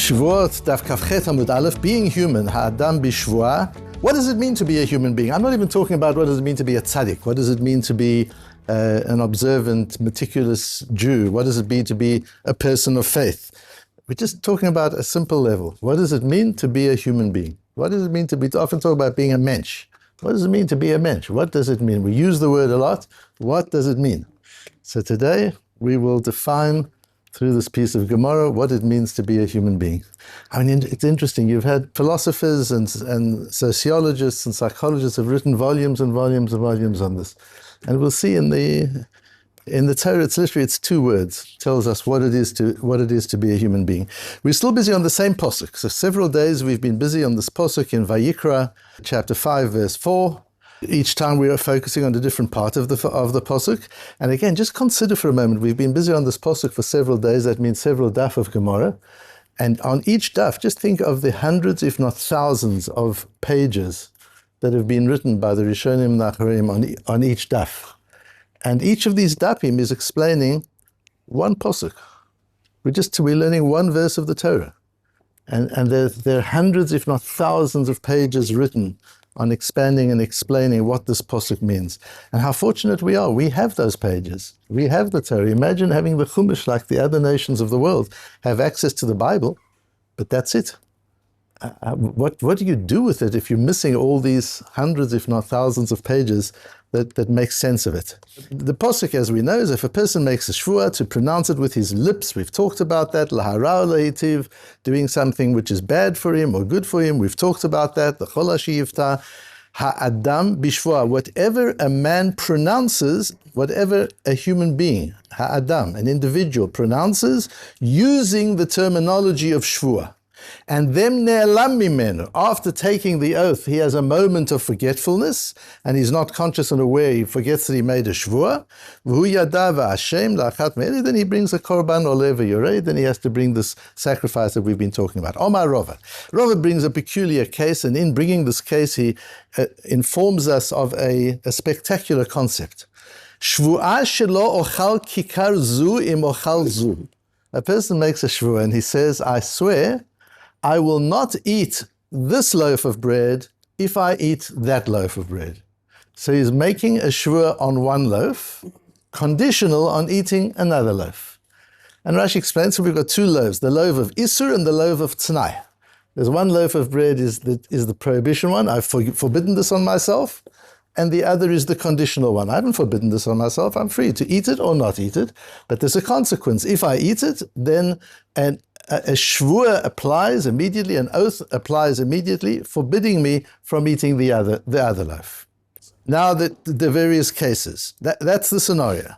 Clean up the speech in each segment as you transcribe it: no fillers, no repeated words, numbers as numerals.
Shevuot, Daf Kafchet Amud Aleph, being human, האדם בשבוע. What does it mean to be a human being? I'm not even talking about what does it mean to be a tzaddik. What does it mean to be an observant, meticulous Jew? What does it mean to be a person of faith? We're just talking about a simple level. What does it mean to be a human being? What does it mean to be, often talk about being a mensch. What does it mean to be a mensch? What does it mean? We use the word a lot. What does it mean? So today we will define through this piece of Gemara what it means to be a human being. I mean, it's interesting. You've had philosophers and sociologists and psychologists have written volumes and volumes and volumes on this. And we'll see in the Torah, it's two words. It tells us what it is to be a human being. We're still busy on the same posuk. So several days we've been busy on this posuk in Vayikra, chapter 5, verse 4. Each time we are focusing on a different part of the posuk. And again, just consider for a moment, we've been busy on this posuk for several days. That means several daf of Gemara. And on each daf, just think of the hundreds, if not thousands, of pages that have been written by the Rishonim Nacharim on each daf. And each of these dafim is explaining one posuk. We're learning one verse of the Torah. And there are hundreds, if not thousands, of pages written on expanding and explaining what this posuk means. And how fortunate we are. We have those pages. We have the Torah. Imagine having the Chumash like the other nations of the world have access to the Bible, but that's it. What do you do with it if you're missing all these hundreds, if not thousands of pages that make sense of it? The posuk, as we know, is if a person makes a shvuah, to pronounce it with his lips. We've talked about that. Lahara lahitiv, doing something which is bad for him or good for him. We've talked about that. The cholashi yifta. Ha'adam bishvuah. Whatever a man pronounces, whatever a human being, ha'adam, an individual, pronounces using the terminology of shvuah. And them ne'elam mimenu, after taking the oath, he has a moment of forgetfulness, and he's not conscious and aware, he forgets that he made a shvuah. V'hu yada v'ashem la'achat me'eli, then he brings a korban oleh v'yoreh, then he has to bring this sacrifice that we've been talking about. Omar Rava. Rava brings a peculiar case, and in bringing this case, he informs us of a spectacular concept. Shvuah shelo ochal kikar zu im ochal zu. A person makes a shvuah, and he says, I swear, I will not eat this loaf of bread if I eat that loaf of bread. So he's making a shvuah on one loaf, conditional on eating another loaf. And Rashi explains, so we've got two loaves, the loaf of Isur and the loaf of Tnai. There's one loaf of bread is the prohibition one, I've forbidden this on myself, and the other is the conditional one. I haven't forbidden this on myself, I'm free to eat it or not eat it, but there's a consequence. If I eat it, then a shvuah applies immediately, an oath applies immediately, forbidding me from eating the other loaf. Now the various cases. That's the scenario.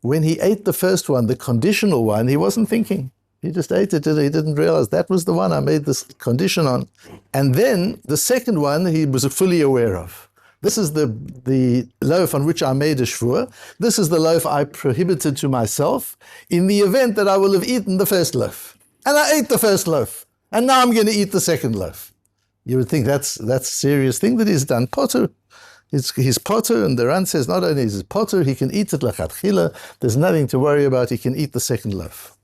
When he ate the first one, the conditional one, he wasn't thinking. He just ate it, he didn't realize that was the one I made this condition on. And then the second one he was fully aware of. This is the loaf on which I made a shvuah. This is the loaf I prohibited to myself in the event that I will have eaten the first loaf. And I ate the first loaf. And now I'm going to eat the second loaf. You would think that's a serious thing that he's done. Potter. He's potter, and the Ran says not only is he potter, he can eat it lachatchila. There's nothing to worry about. He can eat the second loaf.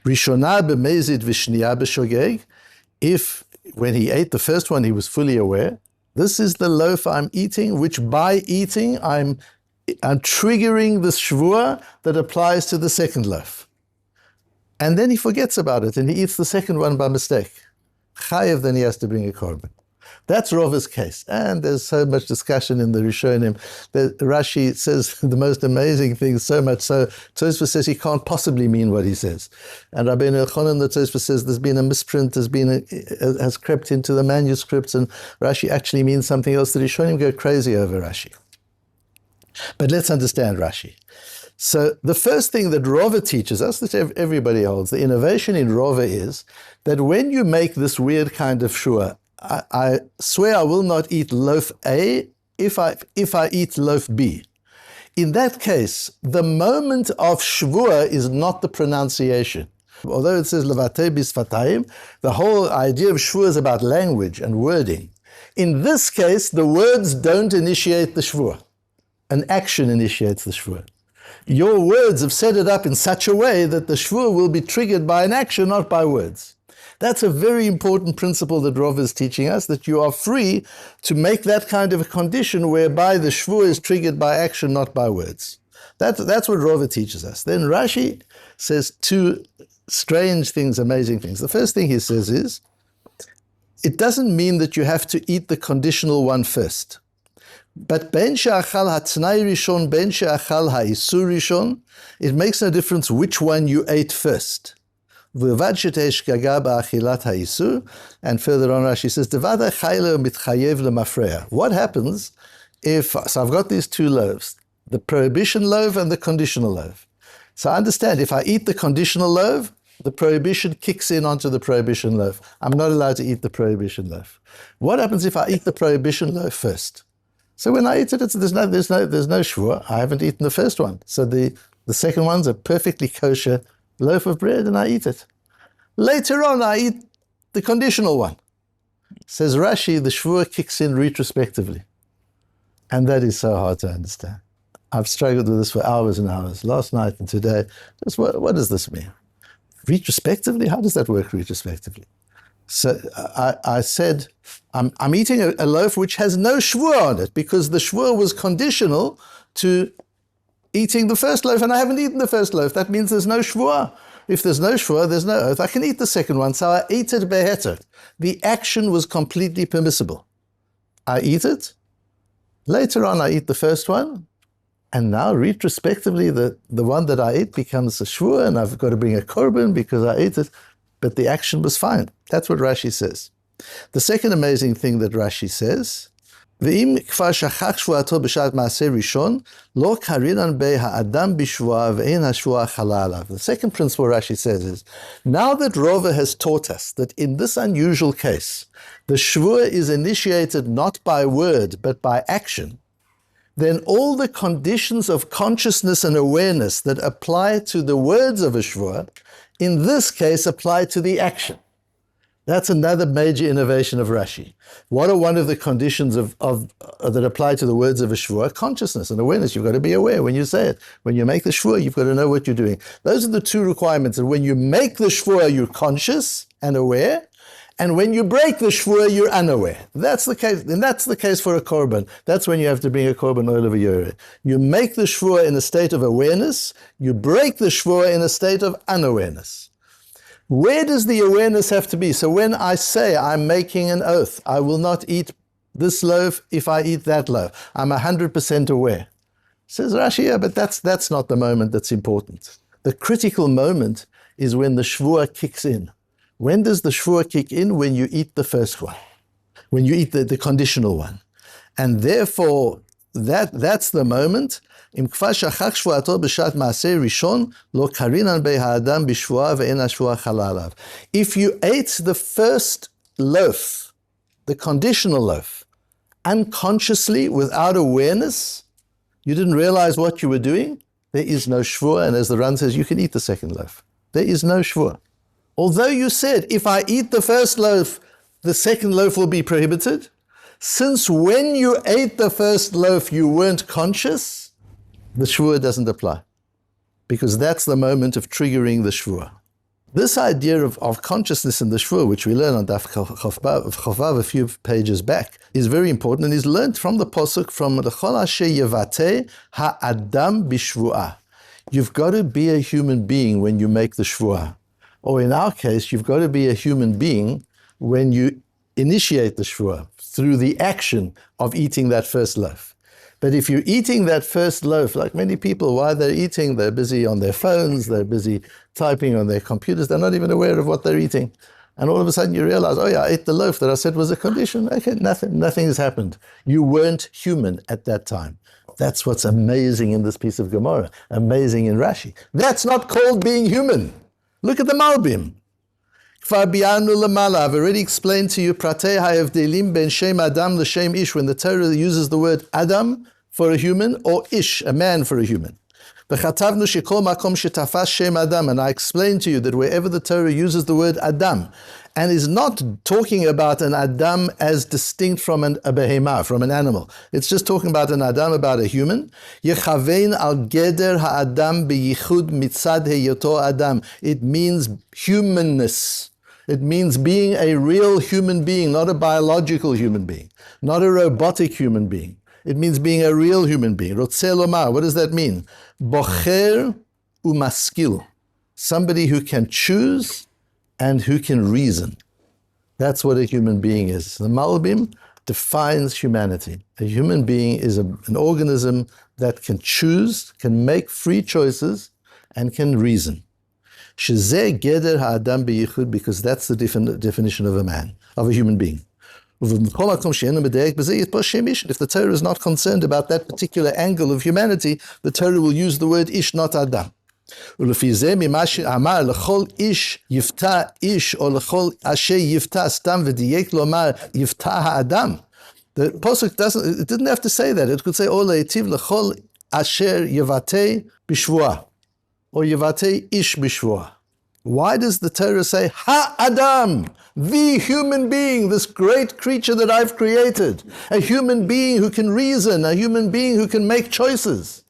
Rishona b'mezid v'shniya b'shogeg. If when he ate the first one he was fully aware, this is the loaf I'm eating, which by eating, I'm triggering the shvuah that applies to the second loaf. And then he forgets about it, and he eats the second one by mistake. Chayev, then he has to bring a korban. That's Rava's case. And there's so much discussion in the Rishonim. Rashi says the most amazing things, so much so, Tosfos says he can't possibly mean what he says. And Rabbi Elchanan, the Tosfos says there's been a misprint, has crept into the manuscripts, and Rashi actually means something else. The Rishonim go crazy over Rashi. But let's understand Rashi. So the first thing that Rava teaches us, that everybody holds, the innovation in Rava is that when you make this weird kind of shvuah, I swear I will not eat loaf A if I eat loaf B. In that case, the moment of shvuah is not the pronunciation. Although it says levatei bisfatayim, the whole idea of shvuah is about language and wording. In this case, the words don't initiate the shvuah. An action initiates the shvuah. Your words have set it up in such a way that the shvur will be triggered by an action, not by words. That's a very important principle that Rav is teaching us, that you are free to make that kind of a condition whereby the shvur is triggered by action, not by words. That's what Rav teaches us. Then Rashi says two strange things, amazing things. The first thing he says is, it doesn't mean that you have to eat the conditional one first. But ben she'achal hatnai rishon, ben she'achal ha'isur rishon, it makes no difference which one you ate first. And further on Rashi says, what happens if, so I've got these two loaves, the prohibition loaf and the conditional loaf. So I understand, if I eat the conditional loaf, the prohibition kicks in onto the prohibition loaf. I'm not allowed to eat the prohibition loaf. What happens if I eat the prohibition loaf first? So when I eat it, there's no shvur. I haven't eaten the first one. So the second one's a perfectly kosher loaf of bread, and I eat it. Later on, I eat the conditional one. Says Rashi, the shvur kicks in retrospectively. And that is so hard to understand. I've struggled with this for hours and hours, last night and today. Just what does this mean? Retrospectively? How does that work retrospectively? So I said, I'm eating a loaf which has no shvur on it, because the shvur was conditional to eating the first loaf, and I haven't eaten the first loaf. That means there's no shvur. If there's no shvur, there's no oath. I can eat the second one, so I ate it beheter. The action was completely permissible. I eat it. Later on, I eat the first one, and now retrospectively, the one that I ate becomes a shvur, and I've got to bring a korban because I ate it, but the action was fine. That's what Rashi says. The second amazing thing that Rashi says, ואם כבר שכח שבועתו בשעת מעשה ראשון, לא קרינן בי האדם בשבועה ואין השבועה חלה עליו. The second principle Rashi says is, now that Rava has taught us that in this unusual case, the shvua is initiated not by word, but by action, then all the conditions of consciousness and awareness that apply to the words of a shvua, in this case apply to the action. That's another major innovation of Rashi. What are one of the conditions that apply to the words of a shvua? Consciousness and awareness. You've got to be aware when you say it. When you make the shvua, you've got to know what you're doing. Those are the two requirements. And when you make the shvua, you're conscious and aware. And when you break the shvua, you're unaware. That's the case. And that's the case for a korban. That's when you have to bring a korban oil over your. You make the shvua in a state of awareness. You break the shvua in a state of unawareness. Where does the awareness have to be? So when I say I'm making an oath, I will not eat this loaf if I eat that loaf, I'm 100% aware. Says Rashi, yeah, but that's not the moment that's important. The critical moment is when the shvua kicks in. When does the shvua kick in? When you eat the first one. When you eat the conditional one. And therefore, that's the moment. אם כבר שכח שבועתו בשעת מעשה ראשון, לא קרינן בי האדם בשבועה ואין השבועה חלה עליו. If you ate the first loaf, the conditional loaf, unconsciously, without awareness, you didn't realize what you were doing, there is no shvua, and as the Ran says, you can eat the second loaf. There is no shvua. Although you said, if I eat the first loaf, the second loaf will be prohibited, since when you ate the first loaf you weren't conscious, the shvua doesn't apply, because that's the moment of triggering the shvua. This idea of consciousness in the shvua, which we learn on Daf Chovav a few pages back, is very important, and is learned from the posuk from L'chol asher yevate ha'adam b'shvuah. You've got to be a human being when you make the shvua. Or in our case, you've got to be a human being when you initiate the shvua through the action of eating that first loaf. But if you're eating that first loaf, like many people, while they're eating, they're busy on their phones, they're busy typing on their computers, they're not even aware of what they're eating. And all of a sudden you realize, oh yeah, I ate the loaf that I said was a condition. Okay, nothing has happened. You weren't human at that time. That's what's amazing in this piece of Gemara, amazing in Rashi. That's not called being human. Look at the Malbim. I've already explained to you Pratei ha'evdelim ben shem adam l'shem ish, when the Torah uses the word Adam for a human or Ish, a man for a human. V'chatavnu shekol makom shetafas shem Adam. And I explained to you that wherever the Torah uses the word Adam, and is not talking about an Adam as distinct from a behemah, from an animal. It's just talking about an Adam, about a human. Yechavein al geder ha'adam beyichud mitzad heyoto Adam. It means humanness. It means being a real human being, not a biological human being, not a robotic human being. It means being a real human being. Rotzeh lomar, what does that mean? Bocher umaskil. Somebody who can choose and who can reason. That's what a human being is. The Malbim defines humanity. A human being is an organism that can choose, can make free choices, and can reason. Shezeh geder ha'adam beyichud, because that's the definition of a man, of a human being. If the Torah is not concerned about that particular angle of humanity, the Torah will use the word ish, not adam. ולפי זה ממה שאמר לכל איש יפתע איש או לכל אשר יפתע סתם ודייק לומר יפתע האדם. The Pasuk didn't have to say that. It could say או להיטיב לכל אשר יבטא בשבוע or יבטא איש בשבוע. Why does the Torah say Ha-Adam, the human being, this great creature that I've created, a human being who can reason, a human being who can make choices?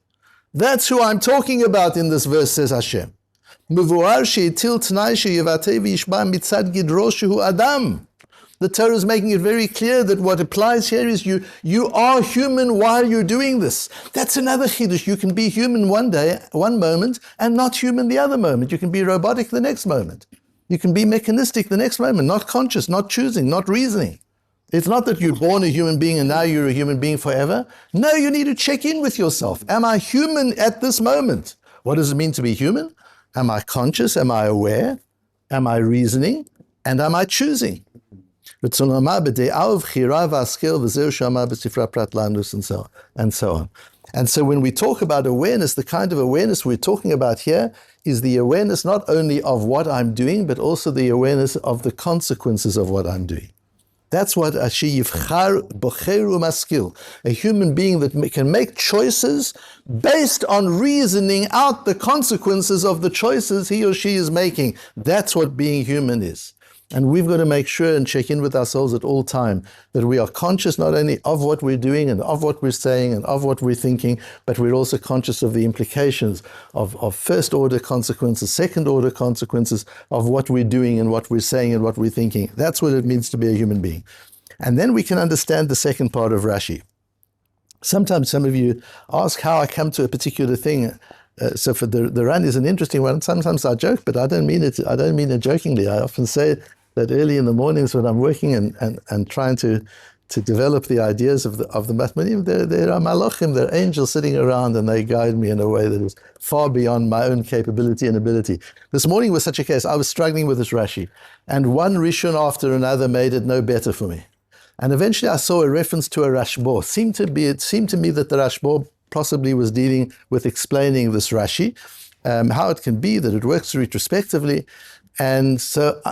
That's who I'm talking about in this verse, says Hashem. Mevuar she'itil t'nai she'yevatei v'yishba mitzad gidro shehu Adam. The Torah is making it very clear that what applies here is you are human while you're doing this. That's another chiddush. You can be human one day, one moment, and not human the other moment. You can be robotic the next moment. You can be mechanistic the next moment, not conscious, not choosing, not reasoning. It's not that you're born a human being and now you're a human being forever. No, you need to check in with yourself. Am I human at this moment? What does it mean to be human? Am I conscious? Am I aware? Am I reasoning? And am I choosing? And so on. And so when we talk about awareness, the kind of awareness we're talking about here is the awareness not only of what I'm doing, but also the awareness of the consequences of what I'm doing. That's what a human being that can make choices based on reasoning out the consequences of the choices he or she is making. That's what being human is. And we've got to make sure and check in with ourselves at all time that we are conscious not only of what we're doing and of what we're saying and of what we're thinking, but we're also conscious of the implications of first order consequences, second order consequences of what we're doing and what we're saying and what we're thinking. That's what it means to be a human being. And then we can understand the second part of Rashi. Sometimes some of you ask how I come to a particular thing. So for the run is an interesting one. Sometimes I joke, but I don't mean it jokingly. I often say that early in the mornings when I'm working and trying to develop the ideas of the Matmonim, there are malachim, there are angels sitting around, and they guide me in a way that is far beyond my own capability and ability. This morning was such a case. I was struggling with this Rashi, and one Rishon after another made it no better for me. And eventually I saw a reference to a Rashbo. It seemed to me that the Rashbo possibly was dealing with explaining this Rashi, how it can be that it works retrospectively. And so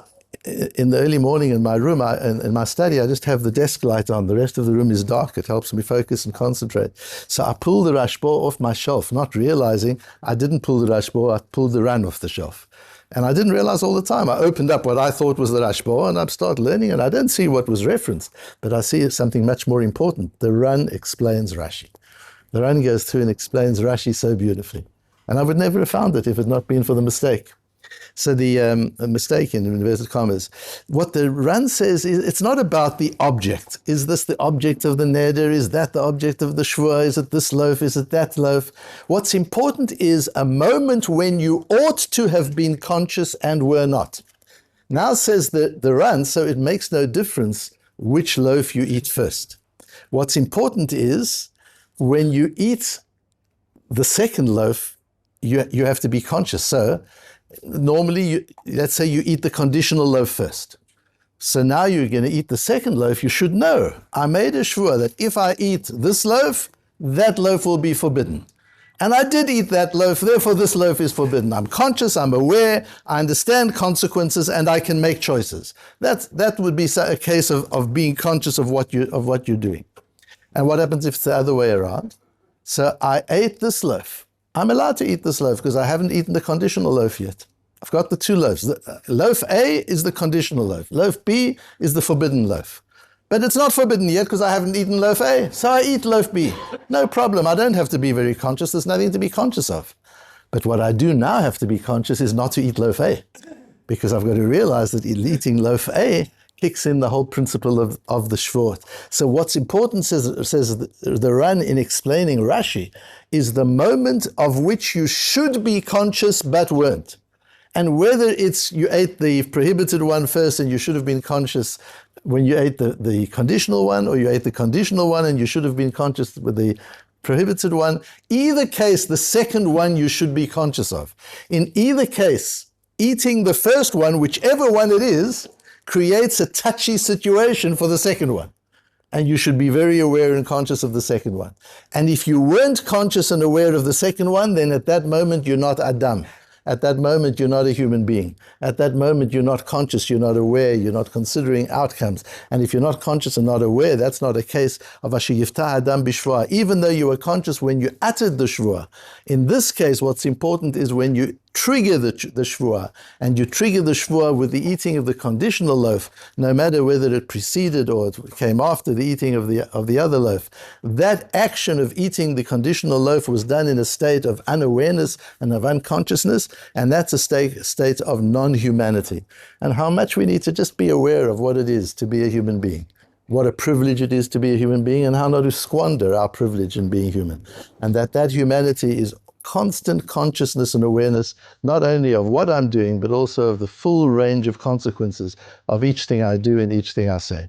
in the early morning in my room, in my study, I just have the desk light on. The rest of the room is dark. It helps me focus and concentrate. So I pulled the Rashbo off my shelf, not realizing I didn't pull the Rashbo, I pulled the Ran off the shelf. And I didn't realize all the time. I opened up what I thought was the Rashbo and I started learning, and I don't see what was referenced, but I see something much more important. The Ran explains Rashi. The Ran goes through and explains Rashi so beautifully. And I would never have found it if it had not been for the mistake. So the mistake in inverted commas, what the Ran says is it's not about the object. Is this the object of the neder? Is that the object of the shvua? Is it this loaf? Is it that loaf? What's important is a moment when you ought to have been conscious and were not. Now says the Ran, so it makes no difference which loaf you eat first. What's important is when you eat the second loaf, you have to be conscious. So normally, let's say you eat the conditional loaf first. So now you're going to eat the second loaf. You should know, I made a shvua that if I eat this loaf, that loaf will be forbidden. And I did eat that loaf, therefore this loaf is forbidden. I'm conscious, I'm aware, I understand consequences, and I can make choices. That would be a case of being conscious of what you're doing. And what happens if it's the other way around? So I ate this loaf, I'm allowed to eat this loaf because I haven't eaten the conditional loaf yet. I've got the two loaves. Loaf A is the conditional loaf. Loaf B is the forbidden loaf. But it's not forbidden yet because I haven't eaten loaf A, so I eat loaf B. No problem. I don't have to be very conscious. There's nothing to be conscious of. But what I do now have to be conscious is not to eat loaf A, because I've got to realize that eating loaf A kicks in the whole principle of the Shevuot. So what's important, says the Ran in explaining Rashi, is the moment of which you should be conscious but weren't. And whether it's you ate the prohibited one first and you should have been conscious when you ate the conditional one, or you ate the conditional one and you should have been conscious with the prohibited one, either case, the second one you should be conscious of. In either case, eating the first one, whichever one it is, creates a touchy situation for the second one. And you should be very aware and conscious of the second one. And if you weren't conscious and aware of the second one, then at that moment you're not Adam. At that moment, you're not a human being. At that moment, you're not conscious, you're not aware, you're not considering outcomes. And if you're not conscious and not aware, that's not a case of Asher Yiftah Adam B'Shvuah, even though you were conscious when you uttered the Shvuah. In this case, what's important is when you trigger the Shvuah, and you trigger the Shvuah with the eating of the conditional loaf, no matter whether it preceded or it came after the eating of the other loaf. That action of eating the conditional loaf was done in a state of unawareness and of unconsciousness, and that's a state of non-humanity. And how much we need to just be aware of what it is to be a human being, what a privilege it is to be a human being, and how not to squander our privilege in being human. And that humanity is constant consciousness and awareness, not only of what I'm doing, but also of the full range of consequences of each thing I do and each thing I say.